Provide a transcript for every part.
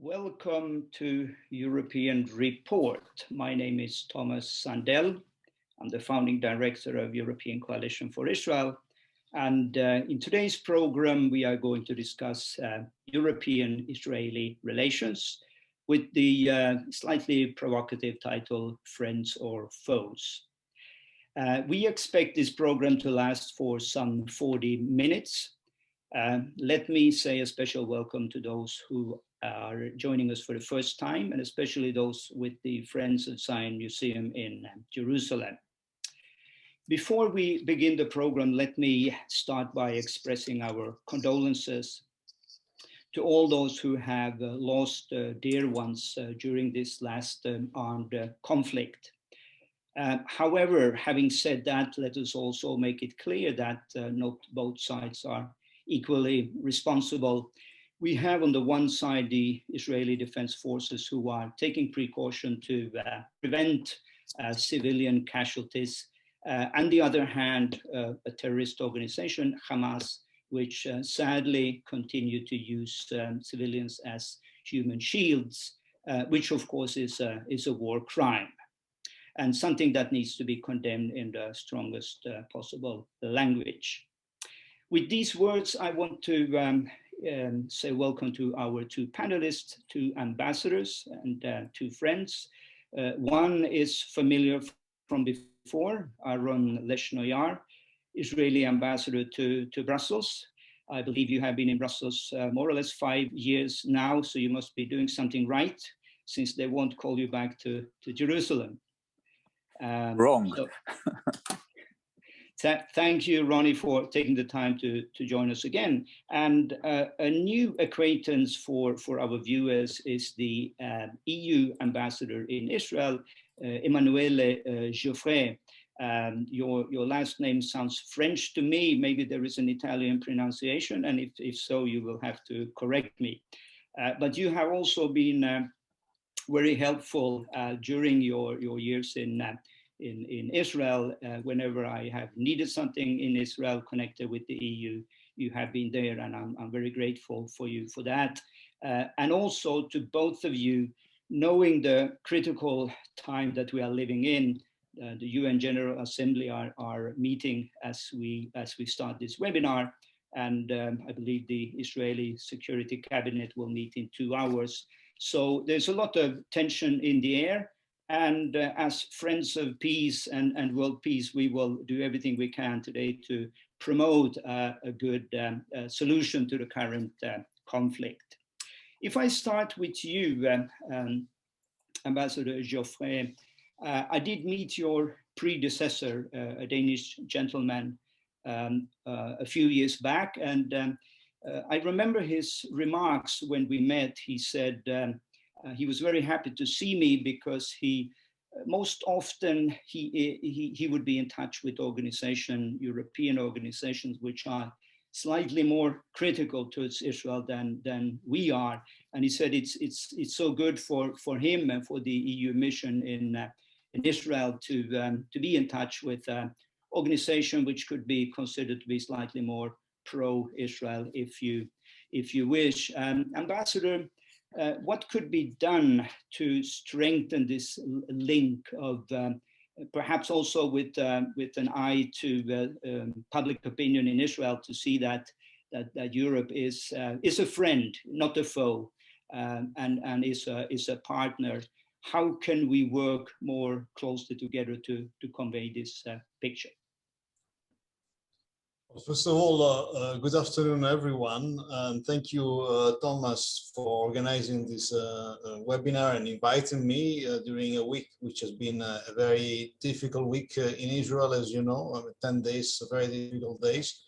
Welcome to European Report. My name is Tomas Sandell. I'm the founding director of European Coalition for Israel. And in today's program, we are going to discuss European-Israeli relations with the slightly provocative title, Friends or Foes. We expect this program to last for some 40 minutes. Let me say a special welcome to those who are joining us for the first time, and especially those with the Friends of Zion Museum in Jerusalem. Before we begin the program, let me start by expressing our condolences to all those who have lost dear ones during this last armed conflict. However, having said that, let us also make it clear that not both sides are equally responsible. We have on the one side the Israeli Defense Forces who are taking precaution to prevent civilian casualties. On the other hand, a terrorist organization, Hamas, which sadly continue to use civilians as human shields, which of course is a war crime and something that needs to be condemned in the strongest possible language. With these words, I want to say welcome to our two panelists, two ambassadors and two friends. One is familiar from before, Aharon Leshno-Yaar, Israeli ambassador to Brussels. I believe you have been in Brussels more or less 5 years now, so you must be doing something right, since they won't call you back to Jerusalem. Wrong. Thank you, Ronnie, for taking the time to join us again. And a new acquaintance for our viewers is the EU ambassador in Israel, Emanuele Giaufret. Your last name sounds French to me. Maybe there is an Italian pronunciation, and if so, you will have to correct me. But you have also been very helpful during your years in Israel. Whenever I have needed something in Israel connected with the EU, you have been there, and I'm very grateful for you for that. And also to both of you, knowing the critical time that we are living in, the UN General Assembly are meeting as we start this webinar, and I believe the Israeli Security Cabinet will meet in 2 hours. So there's a lot of tension in the air. And as friends of peace and world peace, we will do everything we can today to promote a good solution to the current conflict. If I start with you, Ambassador Giaufret, I did meet your predecessor, a Danish gentleman, a few years back. And I remember his remarks when we met. He said, he was very happy to see me because he most often he would be in touch with European organizations, which are slightly more critical towards Israel than we are. And he said it's so good for him and for the EU mission in Israel to be in touch with an organization which could be considered to be slightly more pro-Israel, if you wish. Ambassador, what could be done to strengthen this link of perhaps also with an eye to public opinion in Israel, to see that Europe is a friend, not a foe, and is a partner? How can we work more closely together to convey this picture? First of all, good afternoon, everyone, and thank you, Thomas, for organizing this webinar and inviting me during a week which has been a very difficult week in Israel, as you know. 10 days, very difficult days,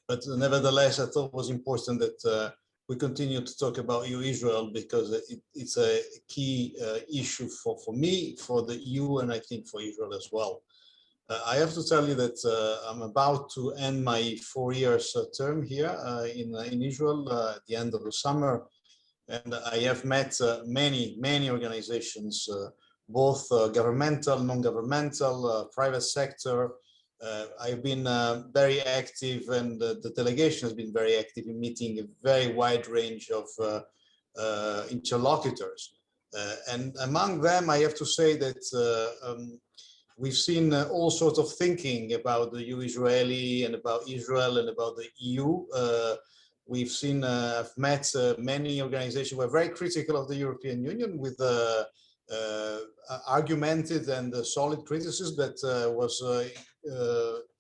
but nevertheless, I thought it was important that we continue to talk about Israel, because it's a key issue for me, for the EU, and I think for Israel as well. I have to tell you that I'm about to end my 4 years term here in Israel at the end of the summer, and I have met many organizations, both governmental, non-governmental, private sector. I've been very active, and the delegation has been very active in meeting a very wide range of interlocutors. And among them, I have to say that we've seen all sorts of thinking about the EU-Israeli and about Israel and about the EU. We've seen, I've met many organizations who are very critical of the European Union with argumented and solid criticism that was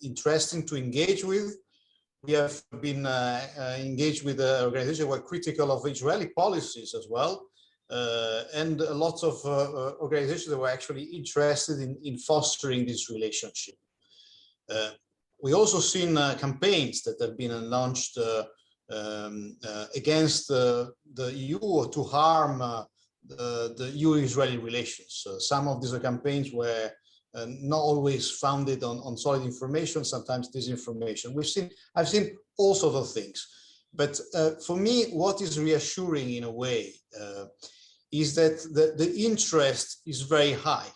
interesting to engage with. We have been engaged with organizations who are critical of Israeli policies as well. And lots of organizations that were actually interested in fostering this relationship. We also seen campaigns that have been launched against the EU or to harm the EU-Israeli relations. Some of these campaigns were not always founded on solid information, sometimes disinformation. I've seen all sorts of things. But for me, what is reassuring in a way is that the interest is very high.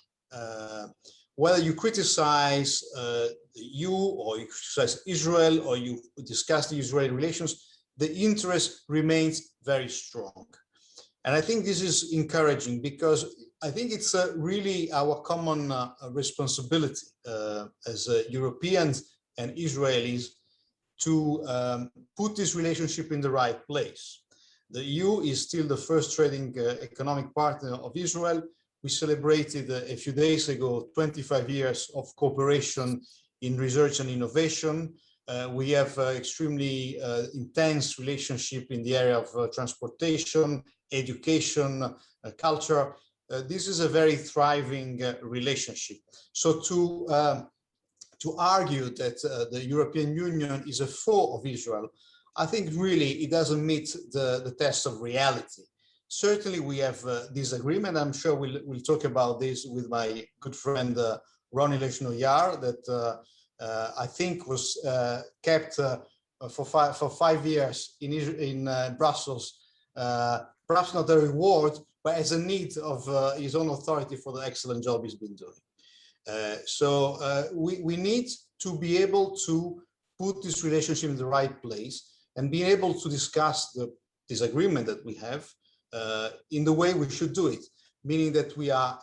Whether you criticize the EU or you criticize Israel or you discuss the Israeli relations, the interest remains very strong. And I think this is encouraging because I think it's really our common responsibility as Europeans and Israelis to put this relationship in the right place. The EU is still the first trading economic partner of Israel. We celebrated a few days ago 25 years of cooperation in research and innovation. We have extremely intense relationship in the area of transportation, education, culture. This is a very thriving relationship. So to argue that the European Union is a foe of Israel, I think really it doesn't meet the test of reality. Certainly we have disagreement. I'm sure we'll talk about this with my good friend Aharon Leshno-Yaar that I think was kept for 5 years in Brussels, perhaps not a reward, but as a need of his own authority for the excellent job he's been doing. So we need to be able to put this relationship in the right place and be able to discuss the disagreement that we have in the way we should do it, meaning that we are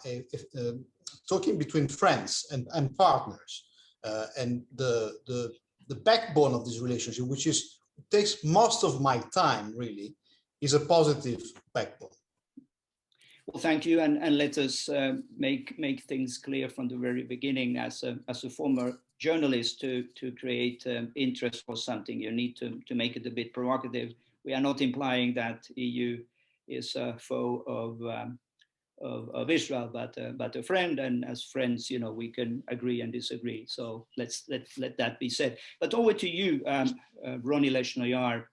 talking between friends and partners. And the backbone of this relationship, which takes most of my time really, is a positive backbone. Well, thank you, and let us make things clear from the very beginning. As a former journalist, to create interest for something, you need to make it a bit provocative. We are not implying that EU is a foe of Israel, but a friend, and as friends, you know, we can agree and disagree. So let that be said. But over to you, Aharon Leshno-Yaar.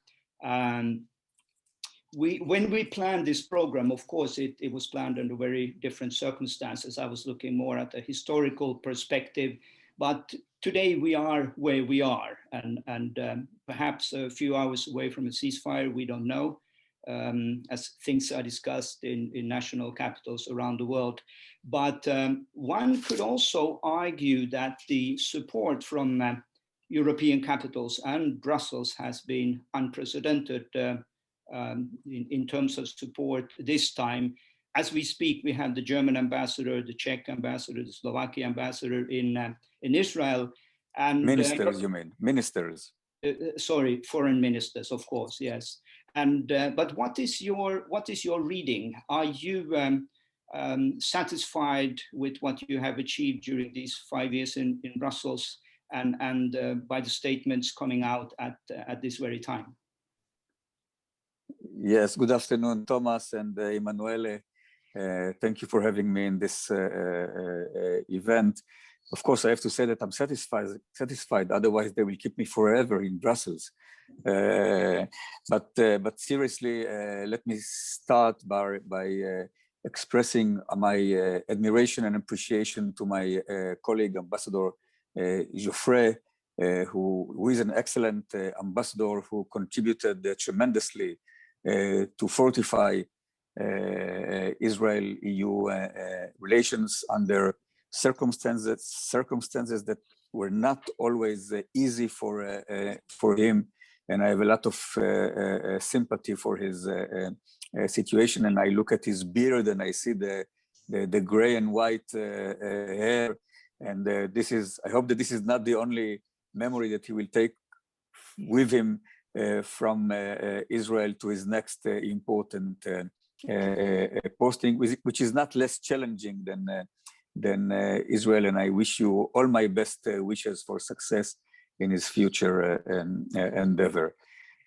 When we planned this program, of course, it was planned under very different circumstances. I was looking more at a historical perspective, but today we are where we are, and perhaps a few hours away from a ceasefire, we don't know, as things are discussed in national capitals around the world. But one could also argue that the support from European capitals and Brussels has been unprecedented in terms of support this time. As we speak, we have the German ambassador, the Czech ambassador, the Slovakian ambassador in Israel. And ministers, you mean ministers? Sorry, foreign ministers, of course, yes. And but what is your reading? Are you satisfied with what you have achieved during these 5 years in Brussels, and by the statements coming out at this very time? Yes, good afternoon, Thomas and Emanuele. Thank you for having me in this event. Of course, I have to say that I'm satisfied. Otherwise, they will keep me forever in Brussels. But seriously, let me start by expressing my admiration and appreciation to my colleague, Ambassador Giaufret, who is an excellent ambassador who contributed tremendously to fortify Israel-EU relations under circumstances that were not always easy for him and I have a lot of sympathy for his situation. And I look at his beard and I see the gray and white hair. And I hope that this is not the only memory that he will take with him from Israel to his next important posting, which is not less challenging than Israel. And I wish you all my best wishes for success in his future endeavor.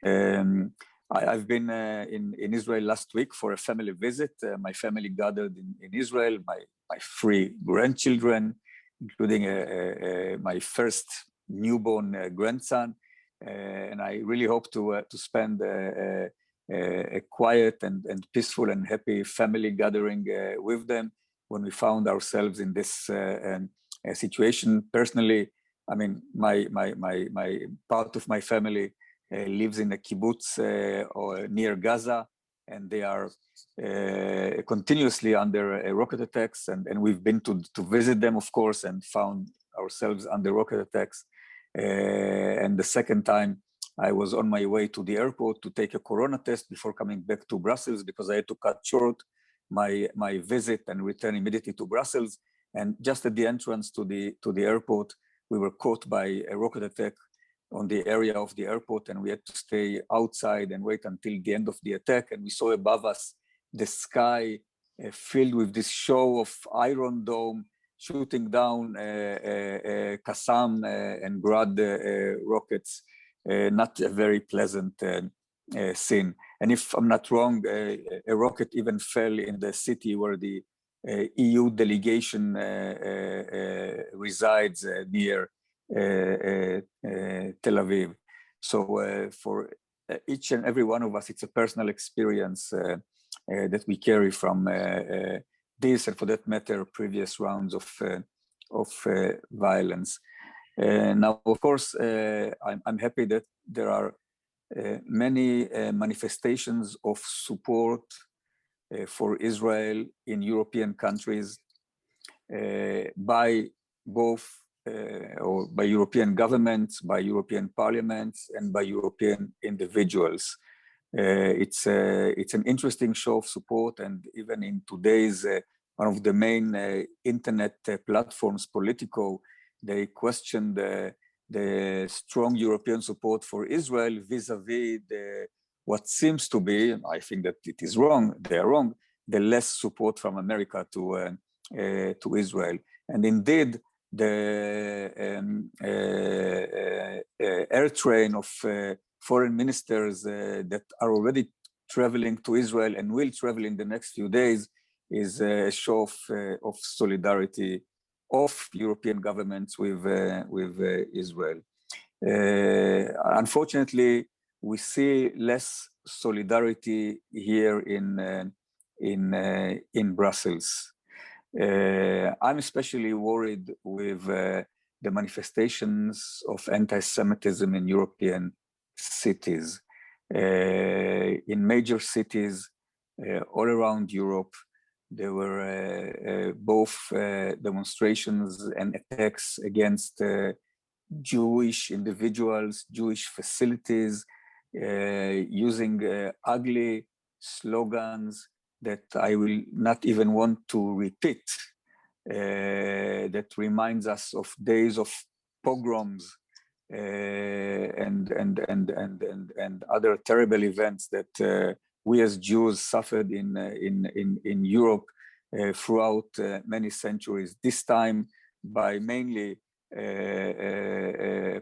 I've been in Israel last week for a family visit. My family gathered in Israel, my 3 grandchildren, including my first newborn grandson. And I really hope to spend a quiet and peaceful and happy family gathering with them when we found ourselves in this situation. Personally, I mean, my part of my family lives in a kibbutz or near Gaza, and they are continuously under rocket attacks. And we've been to visit them, of course, and found ourselves under rocket attacks. And the second time, I was on my way to the airport to take a corona test before coming back to Brussels, because I had to cut short my visit and return immediately to Brussels. And just at the entrance to the airport, we were caught by a rocket attack on the area of the airport, and we had to stay outside and wait until the end of the attack. And we saw above us the sky filled with this show of Iron Dome shooting down Qassam and Grad rockets. Not a very pleasant scene. And if I'm not wrong, a rocket even fell in the city where the EU delegation resides near Tel Aviv. So for each and every one of us, it's a personal experience that we carry from this, and for that matter, previous rounds of violence. Now, of course, I'm happy that there are many manifestations of support for Israel in European countries by both or by European governments, by European parliaments, and by European individuals. It's an interesting show of support, and even in today's one of the main internet platforms, Politico, they questioned the strong European support for Israel vis-a-vis what seems to be, I think that it is wrong, they are wrong, the less support from America to Israel. And indeed, the air train of foreign ministers that are already traveling to Israel and will travel in the next few days is a show of solidarity of European governments with Israel. Unfortunately, we see less solidarity here in Brussels. I'm especially worried with the manifestations of anti-Semitism in European cities. In major cities all around Europe, there were both demonstrations and attacks against Jewish individuals, Jewish facilities, using ugly slogans that I will not even want to repeat, that reminds us of days of pogroms and other terrible events that we as Jews suffered in Europe throughout many centuries. This time by mainly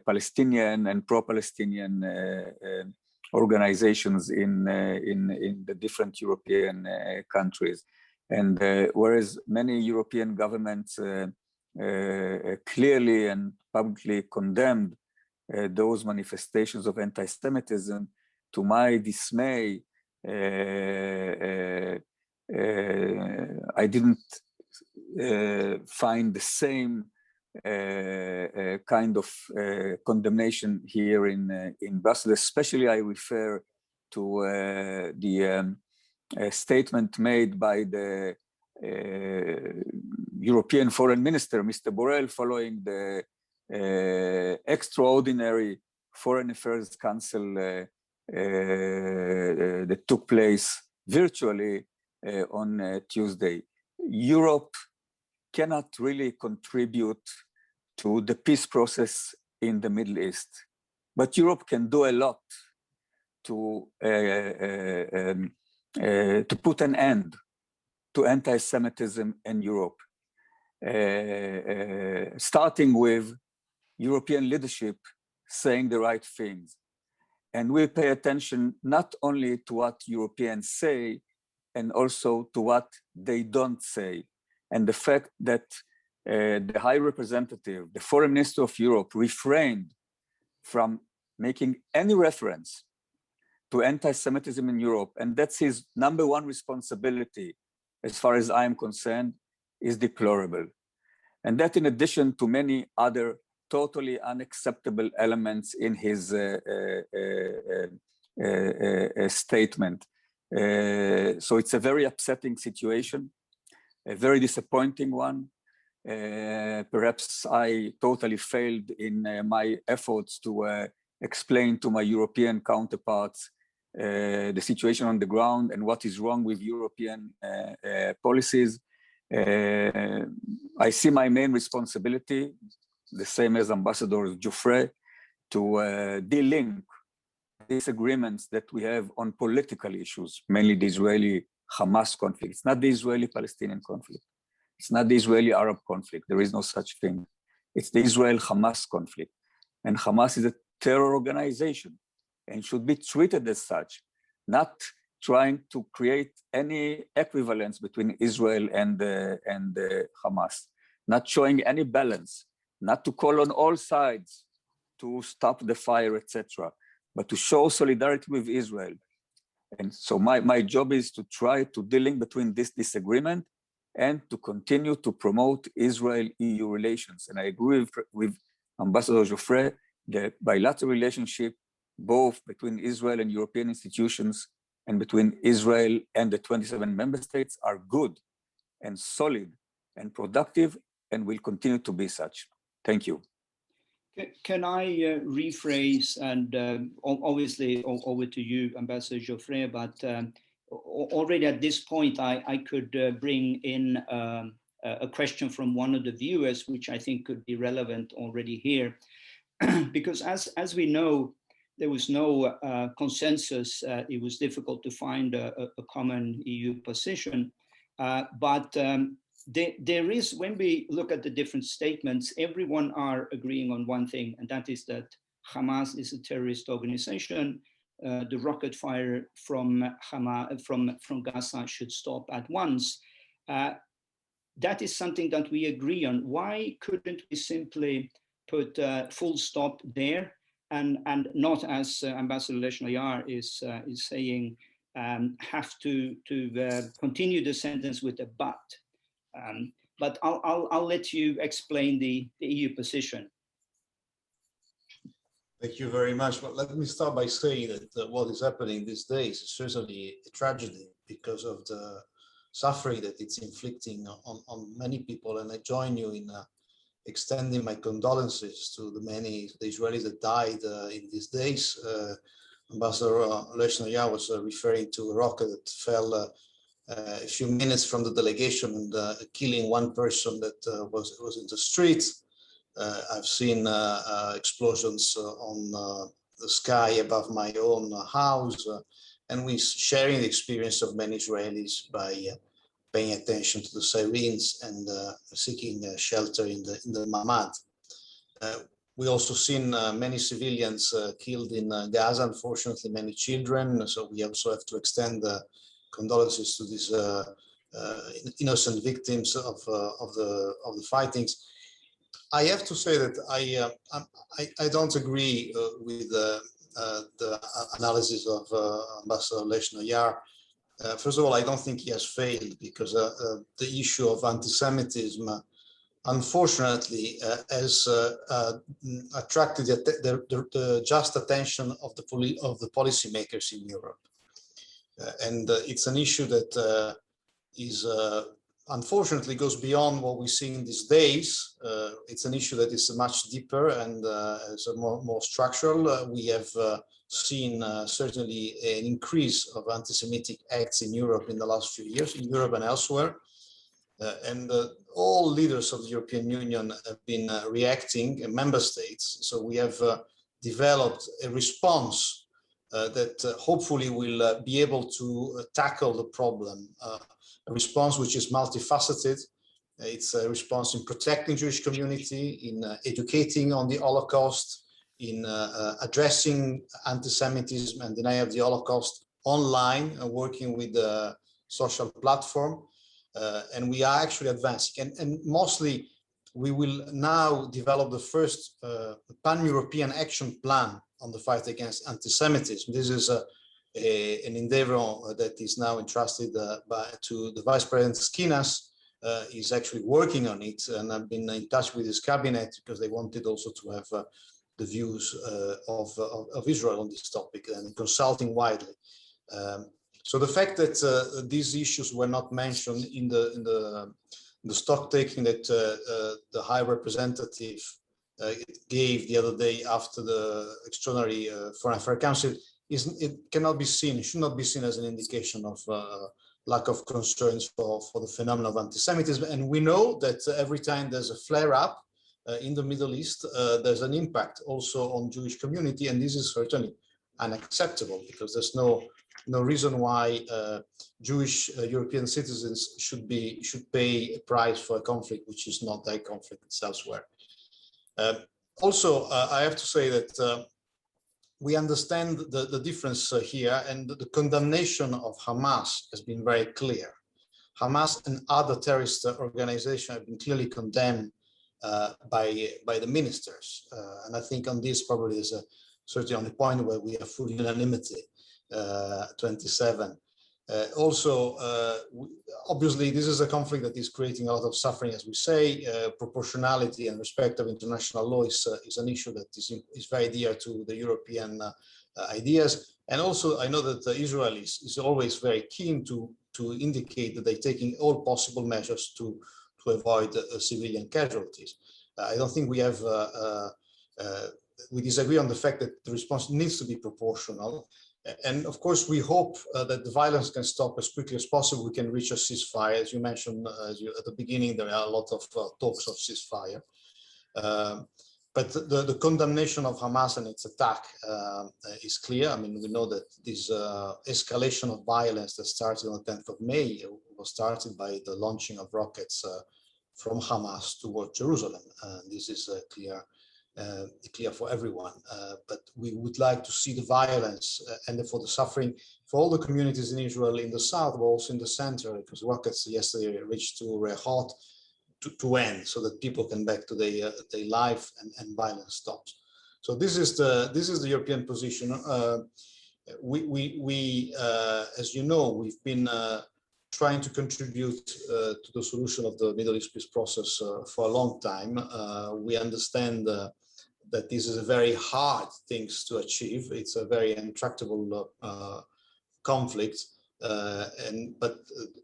Palestinian and pro-Palestinian organizations in the different European countries. And whereas many European governments clearly and publicly condemned those manifestations of anti-Semitism, to my dismay, I didn't find the same kind of condemnation here in Brussels. Especially I refer to the statement made by the European Foreign Minister, Mr. Borrell, following the extraordinary Foreign Affairs Council that took place virtually on Tuesday. Europe cannot really contribute to the peace process in the Middle East, but Europe can do a lot to put an end to anti-Semitism in Europe, starting with European leadership saying the right things. And we pay attention not only to what Europeans say, and also to what they don't say. And the fact that the High Representative, the Foreign Minister of Europe, refrained from making any reference to anti-Semitism in Europe, and that's his #1 responsibility, as far as I am concerned, is deplorable. And that, in addition to many other totally unacceptable elements in his statement. So it's a very upsetting situation, a very disappointing one. Perhaps I totally failed in my efforts to explain to my European counterparts the situation on the ground and what is wrong with European policies. I see my main responsibility, the same as Ambassador Giaufret, to de-link disagreements that we have on political issues, mainly the Israeli-Hamas conflict. It's not the Israeli-Palestinian conflict. It's not the Israeli-Arab conflict. There is no such thing. It's the Israel-Hamas conflict. And Hamas is a terror organization and should be treated as such, not trying to create any equivalence between Israel and Hamas, not showing any balance, not to call on all sides to stop the fire, etc., but to show solidarity with Israel. And so my job is to try to de-link between this disagreement and to continue to promote Israel-EU relations. And I agree with Ambassador Giaufret, the bilateral relationship, both between Israel and European institutions and between Israel and the 27 member states, are good and solid and productive and will continue to be such. Thank you. Can I rephrase, and obviously over to you, Ambassador Giaufret, but already at this point, I could bring in a question from one of the viewers, which I think could be relevant already here. Because as we know, there was no consensus. It was difficult to find a common EU position. But there is, when we look at the different statements, everyone are agreeing on one thing, and that is that Hamas is a terrorist organization. The rocket fire from Gaza should stop at once. That is something that we agree on. Why couldn't we simply put full stop there and not, as Ambassador Leshno-Yaar is saying, have to continue the sentence with a but? But I'll let you explain the EU position. Thank you very much. Well, let me start by saying that what is happening these days is certainly a tragedy because of the suffering that it's inflicting on many people. And I join you in extending my condolences to the Israelis that died in these days. Ambassador Leshno-Yaar was referring to a rocket that fell a few minutes from the delegation and killing one person that was in the streets. I've seen explosions on the sky above my own house, and we're sharing the experience of many Israelis by paying attention to the sirens and seeking shelter in the mamad. We also seen many civilians killed in Gaza, unfortunately many children, so we also have to extend condolences to these innocent victims of the fightings. I have to say that I don't agree with the analysis of Ambassador Leshno-Yaar. First of all, I don't think he has failed because the issue of anti-Semitism, unfortunately, has attracted the just attention of the policymakers in Europe. And it's an issue that is unfortunately goes beyond what we see in these days. It's an issue that is much deeper and is more structural. We have seen certainly an increase of anti-Semitic acts in Europe in the last few years, in Europe and elsewhere. And all leaders of the European Union have been reacting, member states. So we have developed a response that hopefully will be able to tackle the problem. A response which is multifaceted. It's a response in protecting Jewish community, in educating on the Holocaust, in addressing anti-Semitism and denial of the Holocaust online, working with the social platform. And we are actually advancing. And mostly, we will now develop the first pan-European action plan on the fight against anti-Semitism. This is an endeavor that is now entrusted to the Vice President Skinas. He's actually working on it, and I've been in touch with his cabinet because they wanted also to have the views of Israel on this topic and consulting widely. So the fact that these issues were not mentioned in the stock taking that the High Representative gave the other day after the Extraordinary Foreign Affairs Council it cannot be seen, it should not be seen as an indication of lack of concerns for the phenomenon of anti-Semitism. And we know that every time there's a flare-up in the Middle East, there's an impact also on Jewish community, and this is certainly unacceptable because there's no reason why Jewish European citizens should pay a price for a conflict which is not their conflict, it's elsewhere. Also, I have to say that we understand the difference here, and the condemnation of Hamas has been very clear. Hamas and other terrorist organizations have been clearly condemned by the ministers. And I think on this probably is certainly on the point where we have full unanimity, 27. Also, obviously, this is a conflict that is creating a lot of suffering, as we say. Proportionality and respect of international law is an issue that is very dear to the European ideas. And also, I know that Israel is always very keen to indicate that they're taking all possible measures to avoid civilian casualties. I don't think we have, we disagree on the fact that the response needs to be proportional. And of course, we hope that the violence can stop as quickly as possible. We can reach a ceasefire. As you mentioned at the beginning, there are a lot of talks of ceasefire. But the condemnation of Hamas and its attack is clear. I mean, we know that this escalation of violence that started on the 10th of May was started by the launching of rockets from Hamas toward Jerusalem. This is clear for everyone, but we would like to see the violence and therefore the suffering for all the communities in Israel in the south, but also in the center, because rockets yesterday reached to Rehot to end, so that people can back to their life and violence stops. So this is the European position. We as you know, we've been trying to contribute to the solution of the Middle East peace process for a long time. We understand that this is a very hard thing to achieve. It's a very intractable conflict, but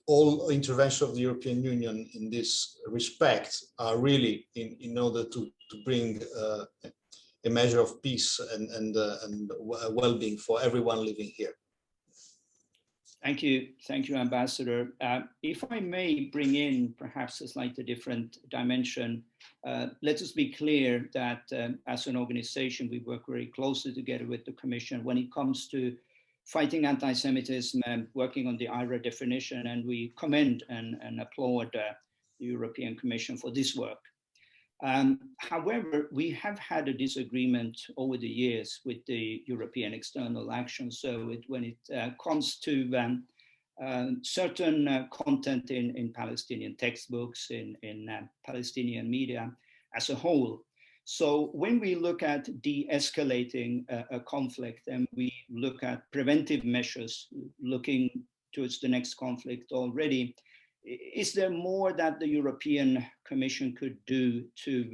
all intervention of the European Union in this respect are really in order to bring a measure of peace and well-being for everyone living here. Thank you, Ambassador. If I may bring in perhaps a slightly different dimension, let us be clear that as an organization, we work very closely together with the Commission when it comes to fighting anti-Semitism and working on the IRA definition, and we commend and applaud the European Commission for this work. However, we have had a disagreement over the years with the European External Action Service when it comes to certain content in Palestinian textbooks, in Palestinian media as a whole. So when we look at de-escalating a conflict and we look at preventive measures, looking towards the next conflict already, is there more that the European Commission could do to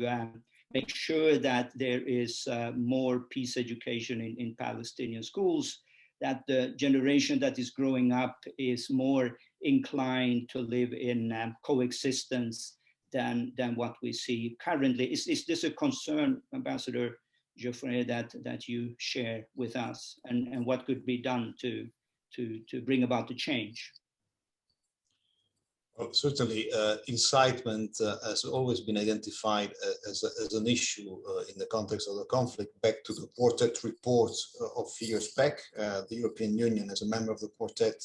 make sure that there is more peace education in Palestinian schools, that the generation that is growing up is more inclined to live in coexistence than what we see currently. Is this a concern, Ambassador Giaufret, that you share with us, and what could be done to bring about the change? Well, certainly, incitement has always been identified as an issue in the context of the conflict. Back to the Quartet report of years back, the European Union, as a member of the Quartet,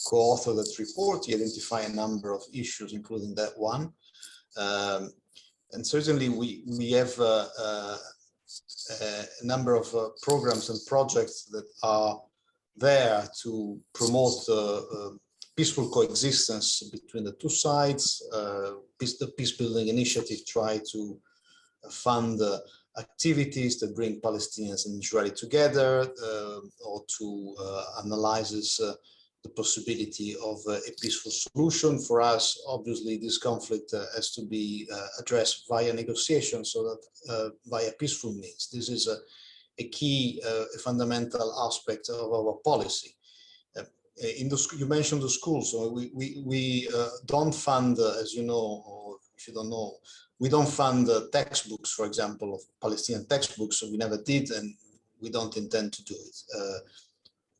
co-authored that report. He identified a number of issues, including that one. And certainly, we have a number of programs and projects that are there to promote peaceful coexistence between the two sides. The peace-building initiative try to fund activities that bring Palestinians and Israeli together, or to analyzes the possibility of a peaceful solution. For us, obviously, this conflict has to be addressed via negotiation, so that via peaceful means. This is a key, a fundamental aspect of our policy. You mentioned the schools. So we don't fund, as you know, or if you don't know, we don't fund textbooks, for example, of Palestinian textbooks. So we never did, and we don't intend to do it.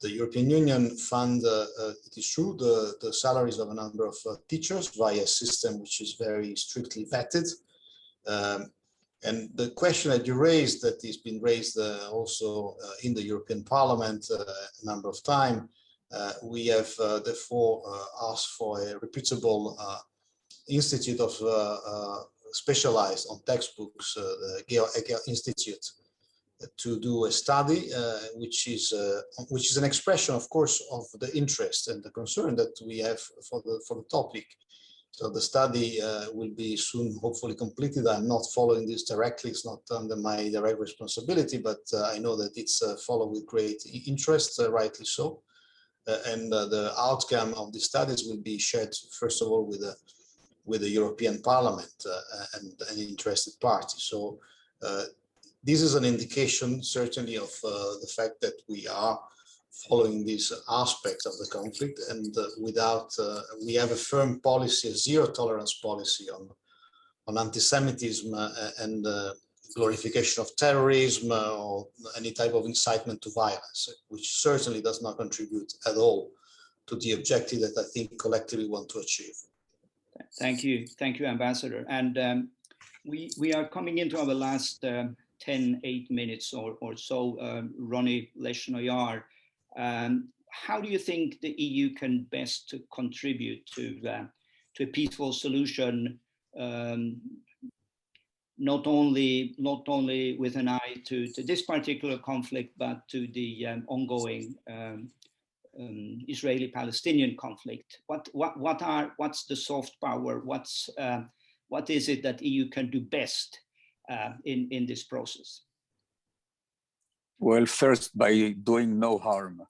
The European Union fund, it is true, the salaries of a number of teachers via a system which is very strictly vetted. And the question that you raised, that has been raised also in the European Parliament a number of times, we have therefore asked for a reputable institute of specialized on textbooks, the Geo Institute, to do a study, which is an expression, of course, of the interest and the concern that we have for the topic. So the study will be soon, hopefully, completed. I'm not following this directly; it's not under my direct responsibility, but I know that it's followed with great interest, rightly so. And the outcome of the studies will be shared, first of all, with the European Parliament and interested parties. So this is an indication, certainly, of the fact that we are following these aspects of the conflict, and we have a firm policy, a zero-tolerance policy on anti-Semitism and glorification of terrorism or any type of incitement to violence, which certainly does not contribute at all to the objective that I think collectively we want to achieve. Thank you, Ambassador. And we are coming into our last 8 minutes or so. Aharon Leshno-Yaar, how do you think the EU can best contribute to a peaceful solution? Not only with an eye to this particular conflict, but to the ongoing Israeli-Palestinian conflict. What's the soft power? What is it that EU can do best in this process? Well, first, by doing no harm.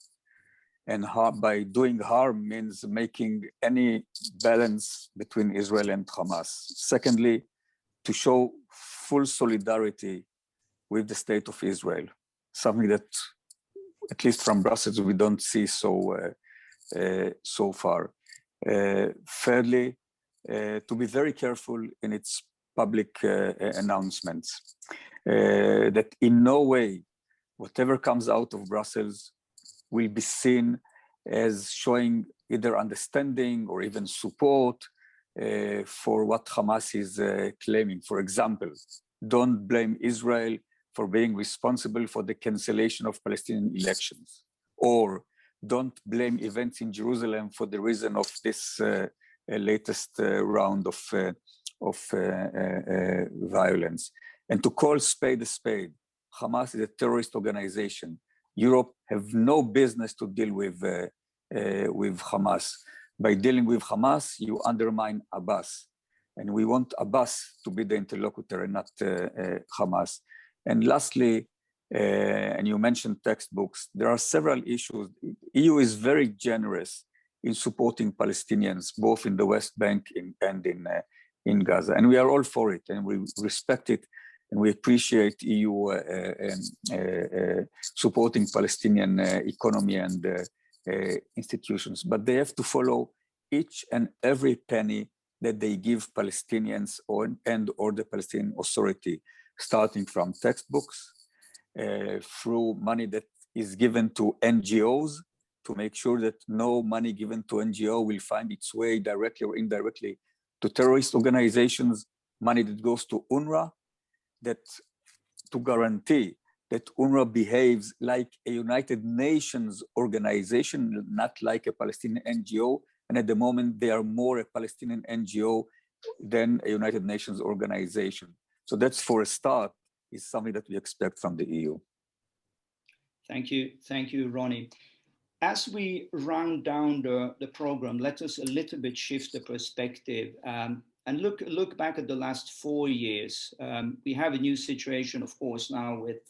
And by doing harm means making any balance between Israel and Hamas. Secondly, to show full solidarity with the state of Israel, something that, at least from Brussels, we don't see so far. Thirdly, to be very careful in its public announcements, that in no way, whatever comes out of Brussels will be seen as showing either understanding or even support for what Hamas is claiming. For example, don't blame Israel for being responsible for the cancellation of Palestinian elections, or don't blame events in Jerusalem for the reason of this latest round of violence. And to call spade a spade, Hamas is a terrorist organization. Europe have no business to deal with Hamas. By dealing with Hamas, you undermine Abbas. And we want Abbas to be the interlocutor and not Hamas. And lastly, and you mentioned textbooks, there are several issues. EU is very generous in supporting Palestinians, both in the West Bank and in Gaza. And we are all for it, and we respect it. and we appreciate EU supporting Palestinian economy and institutions, but they have to follow each and every penny that they give Palestinians or the Palestinian Authority, starting from textbooks, through money that is given to NGOs, to make sure that no money given to NGO will find its way directly or indirectly to terrorist organizations, money that goes to UNRWA, that to guarantee that UNRWA behaves like a United Nations organization, not like a Palestinian NGO. And at the moment, they are more a Palestinian NGO than a United Nations organization. So that's, for a start, is something that we expect from the EU. Thank you, Ronnie. As we round down the program, let us a little bit shift the perspective and look back at the last 4 years. We have a new situation, of course, now with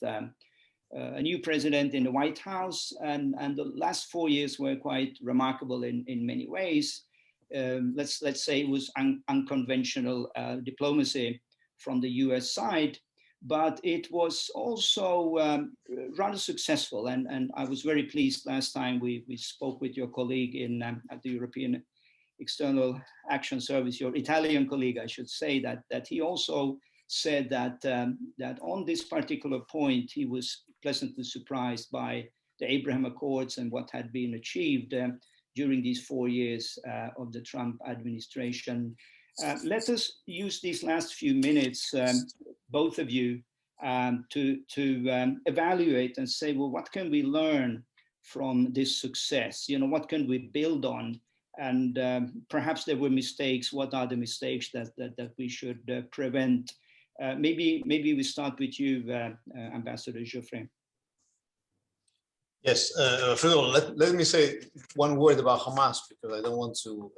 a new president in the White House, and the last 4 years were quite remarkable in many ways. Let's say it was unconventional diplomacy from the US side, but it was also rather successful. And I was very pleased last time we spoke with your colleague at the European External Action Service, your Italian colleague, I should say, that he also said that on this particular point, he was pleasantly surprised by the Abraham Accords and what had been achieved during these 4 years of the Trump administration. Let us use these last few minutes, both of you, to evaluate and say, well, what can we learn from this success? You know, what can we build on? And perhaps there were mistakes. What are the mistakes that we should prevent? Maybe we start with you, Ambassador Giaufret. Yes, first of all, let me say one word about Hamas, because I don't want to.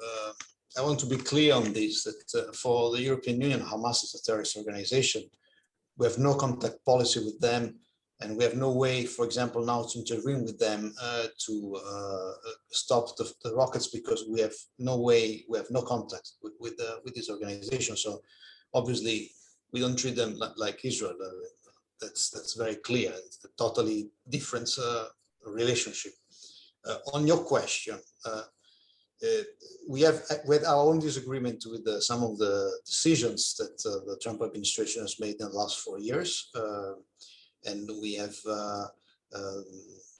I want to be clear on this, that for the European Union, Hamas is a terrorist organization. We have no contact policy with them, and we have no way, for example, now to intervene with them to stop the rockets, because we have no way, we have no contact with this organization. So obviously, we don't treat them like Israel. That's very clear. It's a totally different relationship. On your question, we had our own disagreement with some of the decisions that the Trump administration has made in the last 4 years. And we have,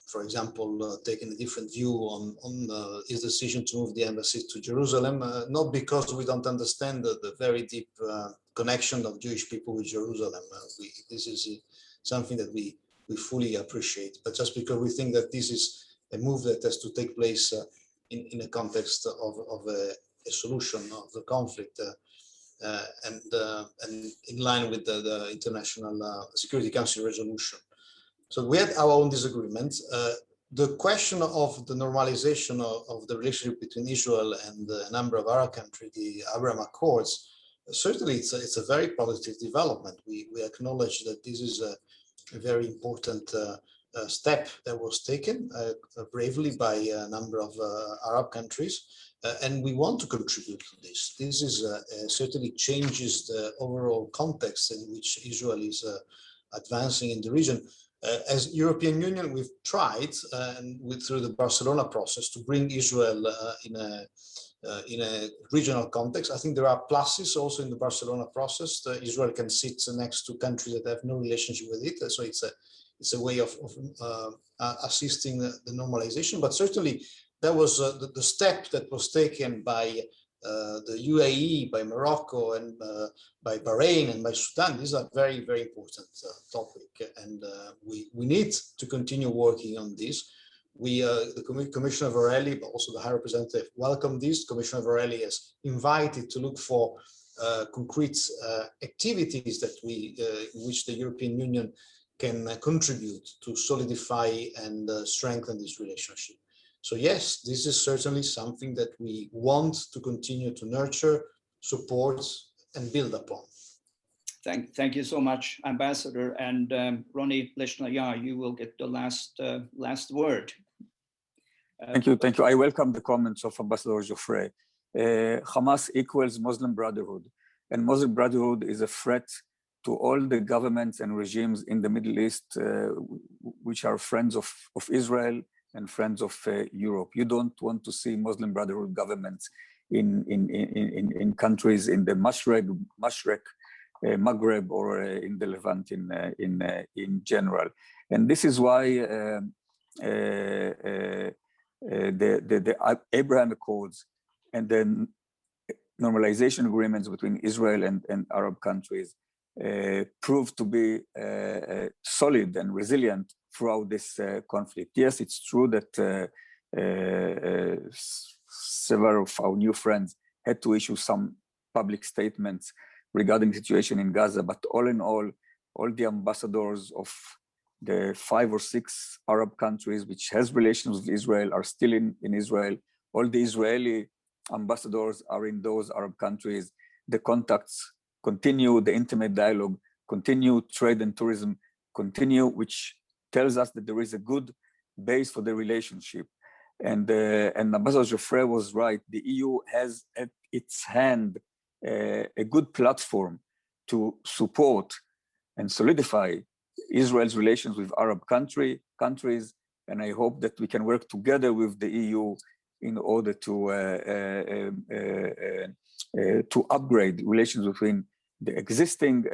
for example, taken a different view on his decision to move the embassy to Jerusalem, not because we don't understand the very deep connection of Jewish people with Jerusalem. This is something that we fully appreciate, but just because we think that this is a move that has to take place in a context of a solution of the conflict and in line with the International Security Council resolution. So we had our own disagreements. The question of the normalization of the relationship between Israel and a number of Arab countries, the Abraham Accords, certainly it's a very positive development. We acknowledge that this is a very important step that was taken bravely by a number of Arab countries, and we want to contribute to this. This is certainly changes the overall context in which Israel is advancing in the region. As European Union, we've tried through the Barcelona process to bring Israel in a regional context. I think there are pluses also in the Barcelona process. Israel can sit next to countries that have no relationship with it, so it's a way of assisting the normalization. But certainly that was the step that was taken by the UAE, by Morocco, and by Bahrain and by Sudan. These are very, very important topic, and we need to continue working on this. The Commissioner Borrelli, but also the High Representative, welcome this. Commissioner Borrelli is invited to look for concrete activities that in which the European Union can contribute to solidify and strengthen this relationship. So yes, this is certainly something that we want to continue to nurture, support, and build upon. Thank you so much, Ambassador. And Aharon Leshno-Yaar, you will get the last word. Thank you. I welcome the comments of Ambassador Giaufret. Hamas equals Muslim Brotherhood, and Muslim Brotherhood is a threat to all the governments and regimes in the Middle East, which are friends of Israel and friends of Europe. You don't want to see Muslim Brotherhood governments in countries in the Maghreb, or in the Levant in general. And this is why the Abraham Accords and the normalization agreements between Israel and Arab countries proved to be solid and resilient throughout this conflict. Yes, it's true that several of our new friends had to issue some public statements regarding the situation in Gaza, but all in all the ambassadors of the 5 or 6 Arab countries which has relations with Israel are still in Israel. All the Israeli ambassadors are in those Arab countries. The contacts continue, the intimate dialogue continue, trade and tourism continue, which tells us that there is a good base for the relationship. And Ambassador Giaufret was right. The EU has at its hand a good platform to support and solidify Israel's relations with Arab countries. And I hope that we can work together with the EU in order to upgrade relations between the existing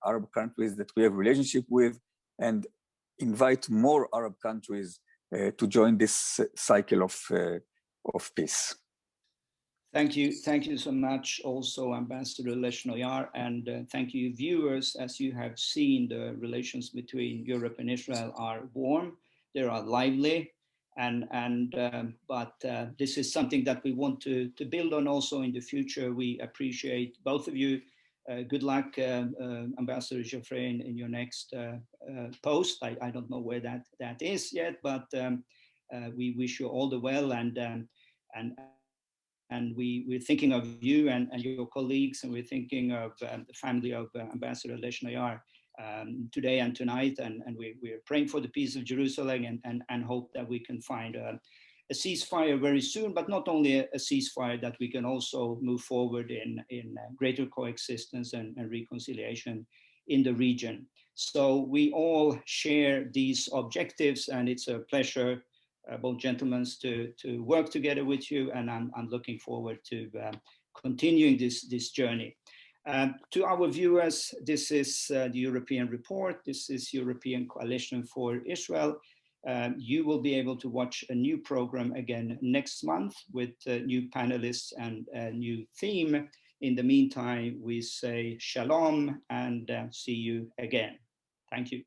Arab countries that we have relationship with, and invite more Arab countries to join this cycle of peace. Thank you so much also, Ambassador Leshno-Yaar, and thank you, viewers. As you have seen, the relations between Europe and Israel are warm, they are lively, but this is something that we want to build on also in the future. We appreciate both of you. Good luck, Ambassador Giaufret, in your next post. I don't know where that is yet, but we wish you all the well, and we're thinking of you and your colleagues, and we're thinking of the family of Ambassador Leshno-Yaar today and tonight, and we're praying for the peace of Jerusalem and hope that we can find a ceasefire very soon, but not only a ceasefire, that we can also move forward in greater coexistence and reconciliation in the region. So we all share these objectives, and it's a pleasure, both gentlemen, to work together with you, and I'm looking forward to continuing this journey. To our viewers, this is the European Report. This is European Coalition for Israel. You will be able to watch a new program again next month with new panelists and a new theme. In the meantime, we say shalom and see you again. Thank you.